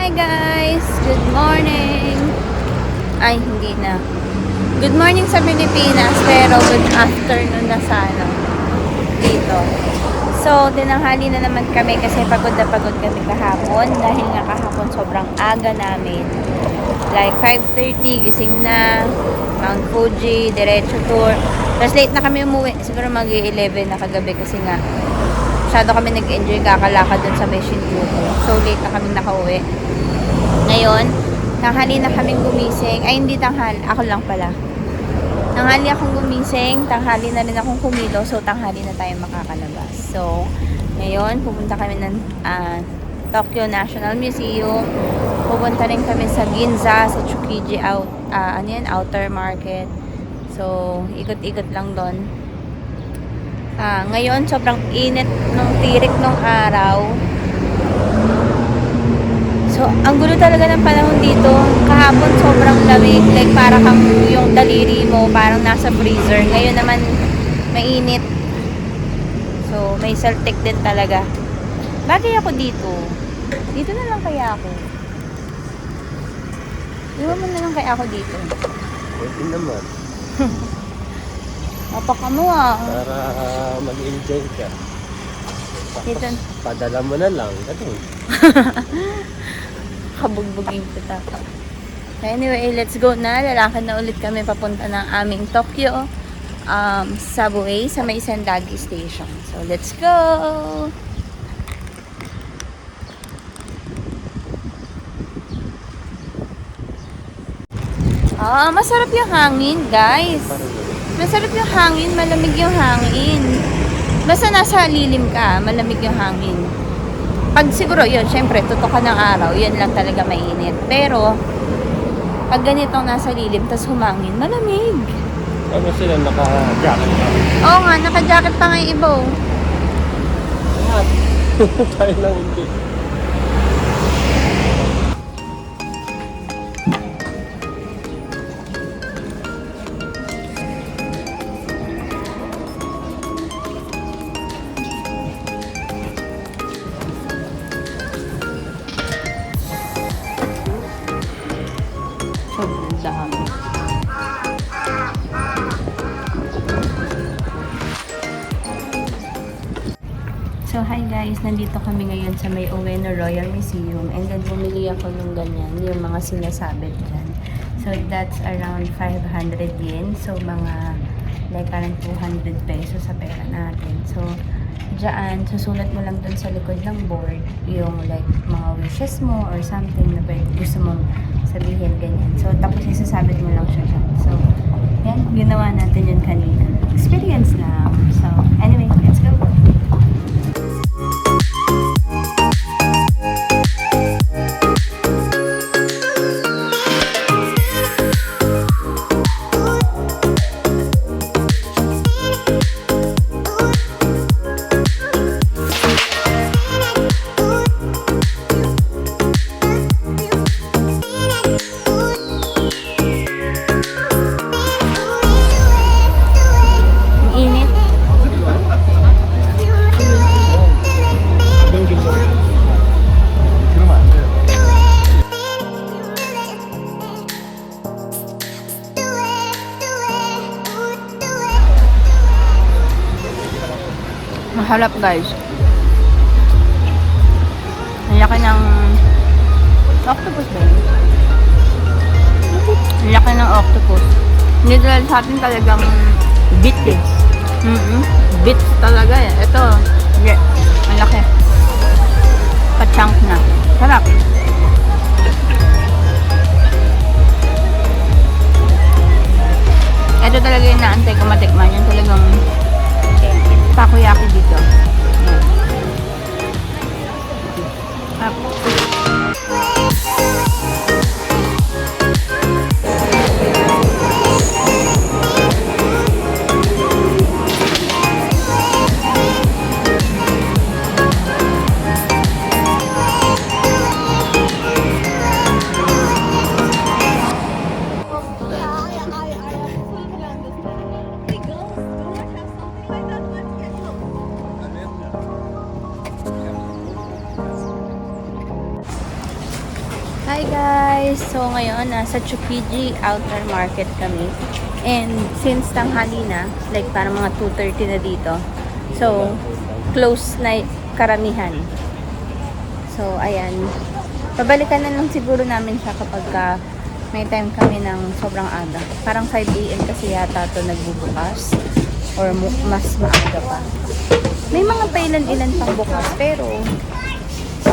Hi guys! Good morning! Ay, hindi na. Good morning sa Pilipinas, pero good afternoon na sana dito. So, tinanghali na naman kami kasi pagod na pagod kami kahapon dahil nga kahapon sobrang aga namin. Like 5:30, gising na, Mount Fuji, diretso tour. Tapos late na kami umuwi. Siguro mag-11 na kagabi kasi nga masyado kami nag-enjoy kakalakad dun sa Mission Yuko. So, late na kami nakauwi. Ngayon, tanghali na kaming gumising. Ay, hindi tanghali. Ako lang pala. Tanghali akong gumising. Tanghali na rin akong kumilo. So, tanghali na tayo makakalabas. So, ngayon, pupunta kami ng Tokyo National Museum. Pupunta rin kami sa Ginza, sa Tsukiji Outer Market. So, ikot-ikot lang doon. Ngayon, sobrang init ng tirik ng araw. So, ang gulo talaga ng panahon dito. Kahapon, sobrang lamig. Like, para kang yung daliri mo, parang nasa freezer. Ngayon naman, mainit. So, may saltik din talaga. Bagay ako dito. Dito na lang kaya ako. Iwan mo na lang kaya ako dito. Pwede naman. Mapaka mo ah. Para mag-enjoy ka. Dito. Padala mo na lang. Ganun. Kabugbugin kita. Anyway, let's go na. Lalakad na ulit kami papunta ng aming Tokyo subway sa may Sendagi Station. So, let's go! Masarap yung hangin, guys. Masarap yung hangin, malamig yung hangin. Basta nasa lilim ka, malamig yung hangin. Pag siguro yun, syempre, tutok ka ng araw, yun lang talaga mainit. Pero, pag ganitong nasa lilim, tas humangin, malamig. Ano sila naka-jacket ka? Oo nga, naka-jacket pa nga yung iba. Lahat. Tayo lang hindi. Sobrang dami. So, hi guys. Nandito kami ngayon sa may Ueno Royal Museum. And then, bumili ako ng ganyan. Yung mga sinasabit dyan. So, that's around 500 yen. So, mga like parang 200 pesos sa pera natin. So, dyan, susulat mo lang dun sa likod ng board yung like mga wishes mo or something na gusto mong sabihin, ganyan. So, tapos isasabit mo lang siya dyan. So, yan. Ginawa natin yun kanina. Experience lang. So, anyway, let's go. Mahalap guys. Ang laki ng octopus ba yun? Ang laki ng octopus. Hindi dahil sa atin talagang bit eh. Bits talaga eh. Ito, yeah, ang laki. Pa-chunk na. Sarap. Ito talaga yung naantay ko matikman. Yung talagang takoyaki dito. Hi guys! So ngayon, nasa Tsukiji Outer Market kami. And since tanghali na, like parang mga 2:30 na dito. So, close na karamihan. So, ayan. Pabalikan na lang siguro namin siya kapag may time kami ng sobrang aga. Parang 5 AM kasi yata ito nagbubukas. Or mas maaga pa. May mga pailan-ilan pang bukas, pero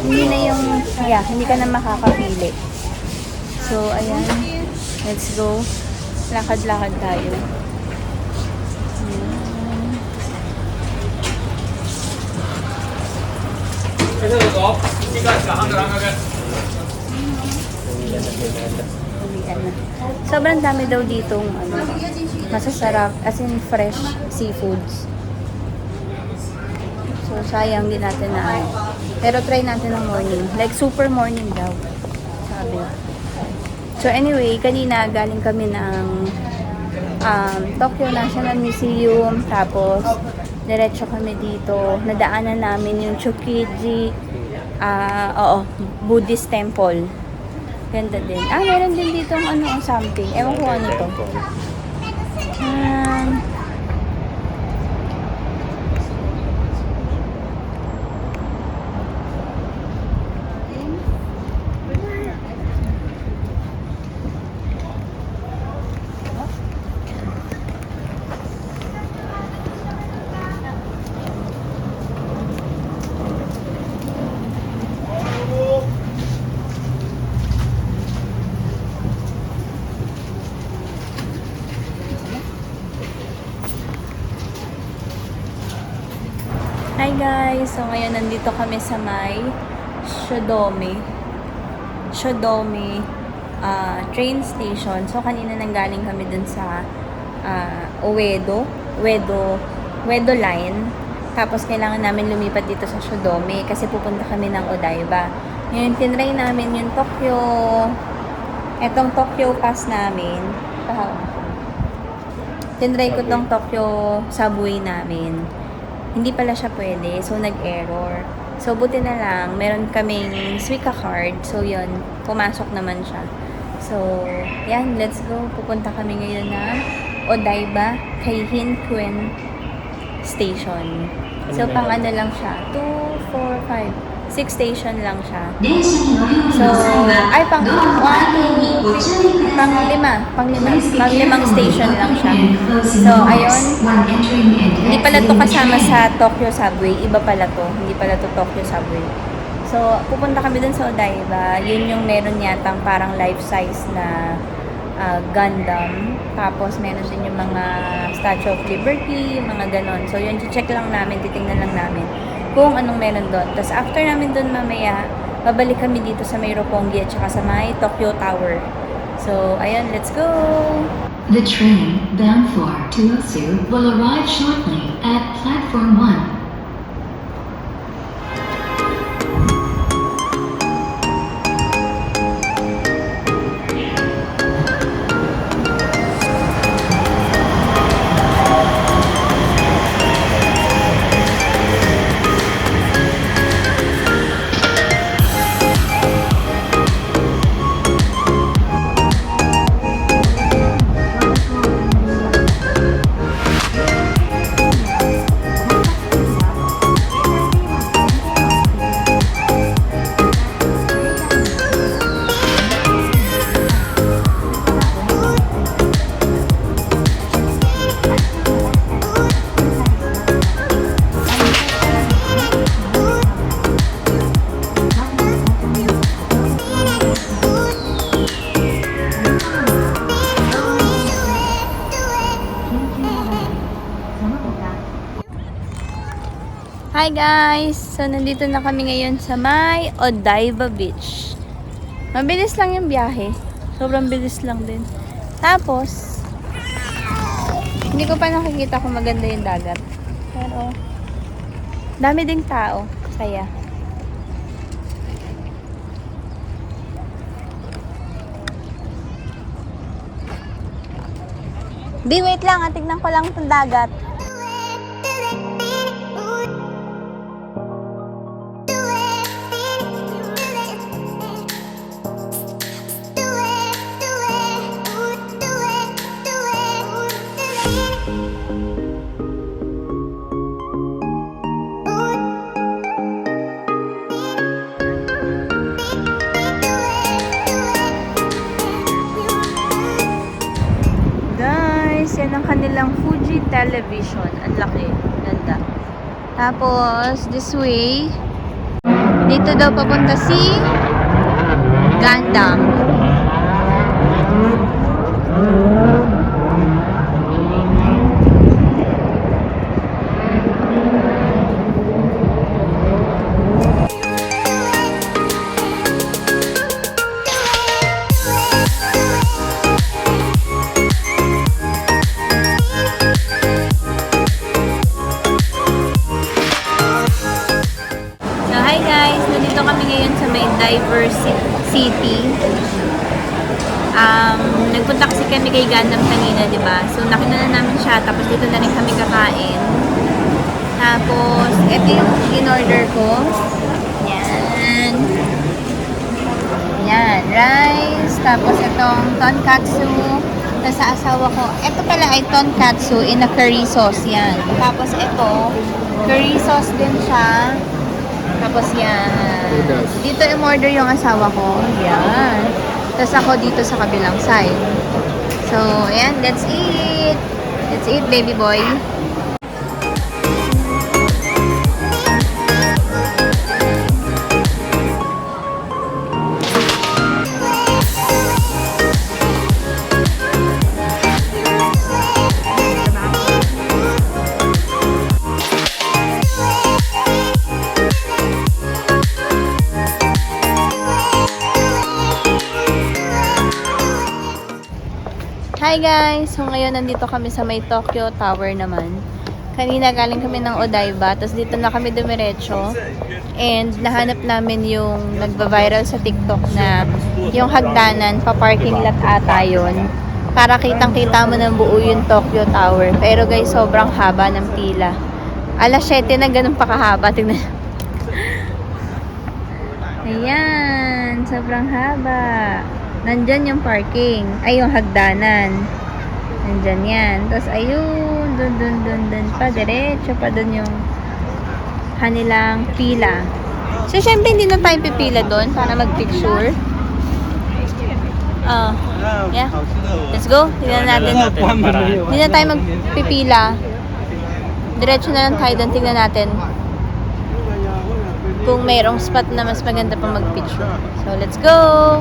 hindi na yung, hindi ka na makakapili. So, ayan. Let's go. Lakad-lakad tayo. Ulian na. Sobrang dami daw ditong masasarap, as in fresh seafoods. So, sayang din natin na pero try natin ng morning. Like, super morning daw. Sabi. So, anyway, kanina galing kami ng Tokyo National Museum. Tapos, diretso kami dito. Nadaanan namin yung Tsukiji Buddhist Temple. Ganda din. Meron din dito something. Ewan ko ano to. Hi guys! So ngayon nandito kami sa may Shodomi train station. So kanina nanggaling kami dun sa Uedo line. Tapos kailangan namin lumipat dito sa Shodomi kasi pupunta kami ng Odaiba. Ngayon tinry namin yung etong Tokyo Pass namin. Tinry ko tong Tokyo subway namin. Hindi pala siya pwede. So, nag-error. So, buti na lang, meron kaming Suica card. So, yun, pumasok naman siya. So, yan, let's go. Pupunta kami ngayon na Odaiba Keihin-kuen Station. So, pang ano lang siya. 2, 4, 5, 6 station lang siya. So, pang 5 station lang siya. So, ayun. Hindi pala to kasama sa Tokyo Subway. Iba pala to. Hindi pala to Tokyo Subway. So, pupunta kami dun sa Odaiba. Yun yung meron yatang parang life-size na Gundam. Tapos, meron din yung mga Statue of Liberty, mga ganon. So, yun, check lang namin, titingnan lang namin kung anong meron doon. Tapos, after namin doon mamaya, babalik kami dito sa may Roppongi at saka sa may Tokyo Tower. So, ayun, let's go! The train bound for Tuosu will arrive shortly at platform 1. Hi guys! So, nandito na kami ngayon sa may Odaiba Beach. Mabilis lang yung biyahe. Sobrang bilis lang din. Tapos, hindi ko pa nakikita kung maganda yung dagat. Pero, dami ding tao. Saya. Di, wait lang. Tignan ko lang itong dagat. silang Fuji television. Ang laki. Ganda. Tapos, this way, dito daw papunta si Gundam. So, hi guys! Nandito kami ngayon sa may Diversity City. Nagpunta kasi kami kay Gundam kanina, di ba? So, nakita na namin siya. Tapos, dito na rin kami kakain. Tapos, ito yung in-order ko. Yan. Yan. Rice. Tapos, itong tonkatsu. Tapos, sa asawa ko, ito pala ay tonkatsu in a curry sauce. Yan. Tapos, ito, curry sauce din siya. Tapos yan. Dito i-order yung asawa ko. Yan. Tapos ako dito sa kabilang side. So, ayan. Let's eat. Let's eat, baby boy. Hi guys! So ngayon nandito kami sa may Tokyo Tower naman. Kanina galing kami ng Odaiba, tapos dito na kami dumiretso. And nahanap namin yung nagba-viral sa TikTok na yung hagdanan, pa-parking lot ata yun. Para kitang-kita mo ng buo yung Tokyo Tower. Pero guys, sobrang haba ng pila. Alas 7 na ganun pa kahaba. Tingnan. Ayan, sobrang haba. Nandyan yung parking. Ay, yung hagdanan. Nandyan yan. Tapos, ayun. Dun pa. Diretso pa dun yung kanilang pila. So, syempre, hindi na tayo pipila dun para mag-picture. Yeah. Let's go. Tingnan natin. Hindi na tayo magpipila. Diretso na lang tayo dun. Tingnan natin kung mayroong spot na mas maganda pa mag-picture. So, let's go!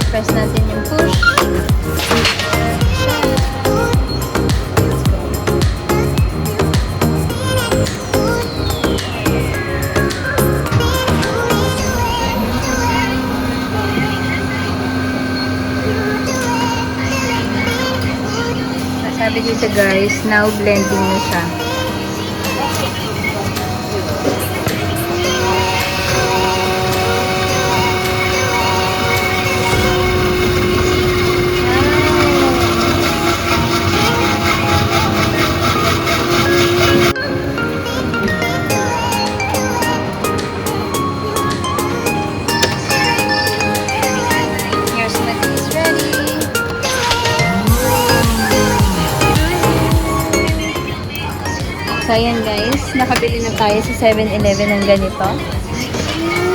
Press natin yung push. Sabi dito guys, now blending na siya. So, ayan guys. Nakabili na tayo sa 7-Eleven ng ganito.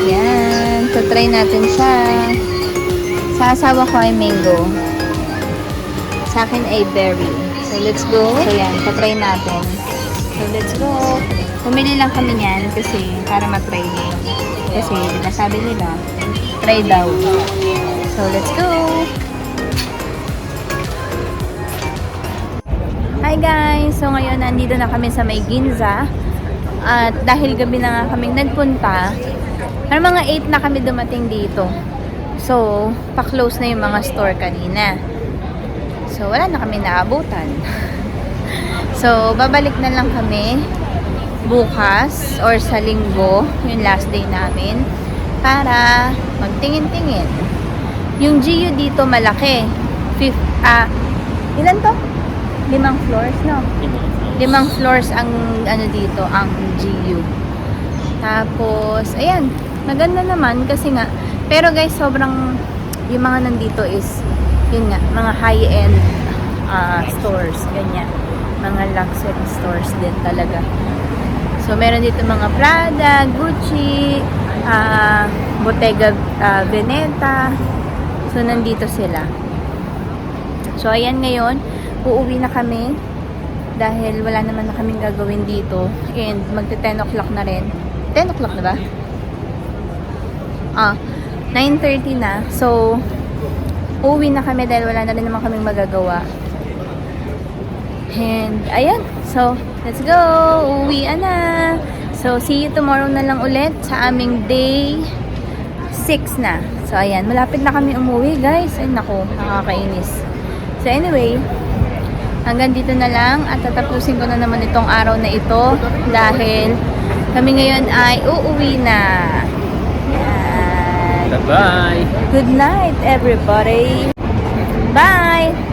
Yan. So, try natin siya. Sa asawa ko ay mango. Sa akin ay berry. So, let's go. So, yan. Patry natin. So, let's go. Pumili lang kami niyan kasi para matry nyo. Kasi, diba sabi nila, try daw. So, let's go. Hi guys! So ngayon nandito na kami sa may Ginza at dahil gabi na nga kaming nagpunta, mga 8 na kami dumating dito. So, pa-close na yung mga store kanina. So, wala na kami naabutan. So, babalik na lang kami bukas or sa linggo, yung last day namin, para magtingin-tingin. Yung GU dito malaki. Ilan to? 5 floors, no? 5 floors ang ano dito, ang GU. Tapos, ayan, maganda naman kasi nga, pero guys, sobrang, yung mga nandito is, yun nga, mga high-end stores, ganyan. Mga luxury stores din talaga. So, meron dito mga Prada, Gucci, Bottega Veneta. So, nandito sila. So, ayan ngayon, uuwi na kami dahil wala naman na kaming gagawin dito. And magte 10 o'clock na rin. 10 o'clock na ba? 9:30 na. So, uuwi na kami dahil wala na rin naman kaming magagawa. And, ayan. So, let's go! Uuwian na! So, see you tomorrow na lang ulit sa aming day 6 na. So, ayan. Malapit na kami umuwi, guys. Ay, naku. Nakakainis. So, anyway, hanggang dito na lang at tatapusin ko na naman itong araw na ito dahil kami ngayon ay uuwi na. Ayan. Bye-bye! Good night, everybody. Bye!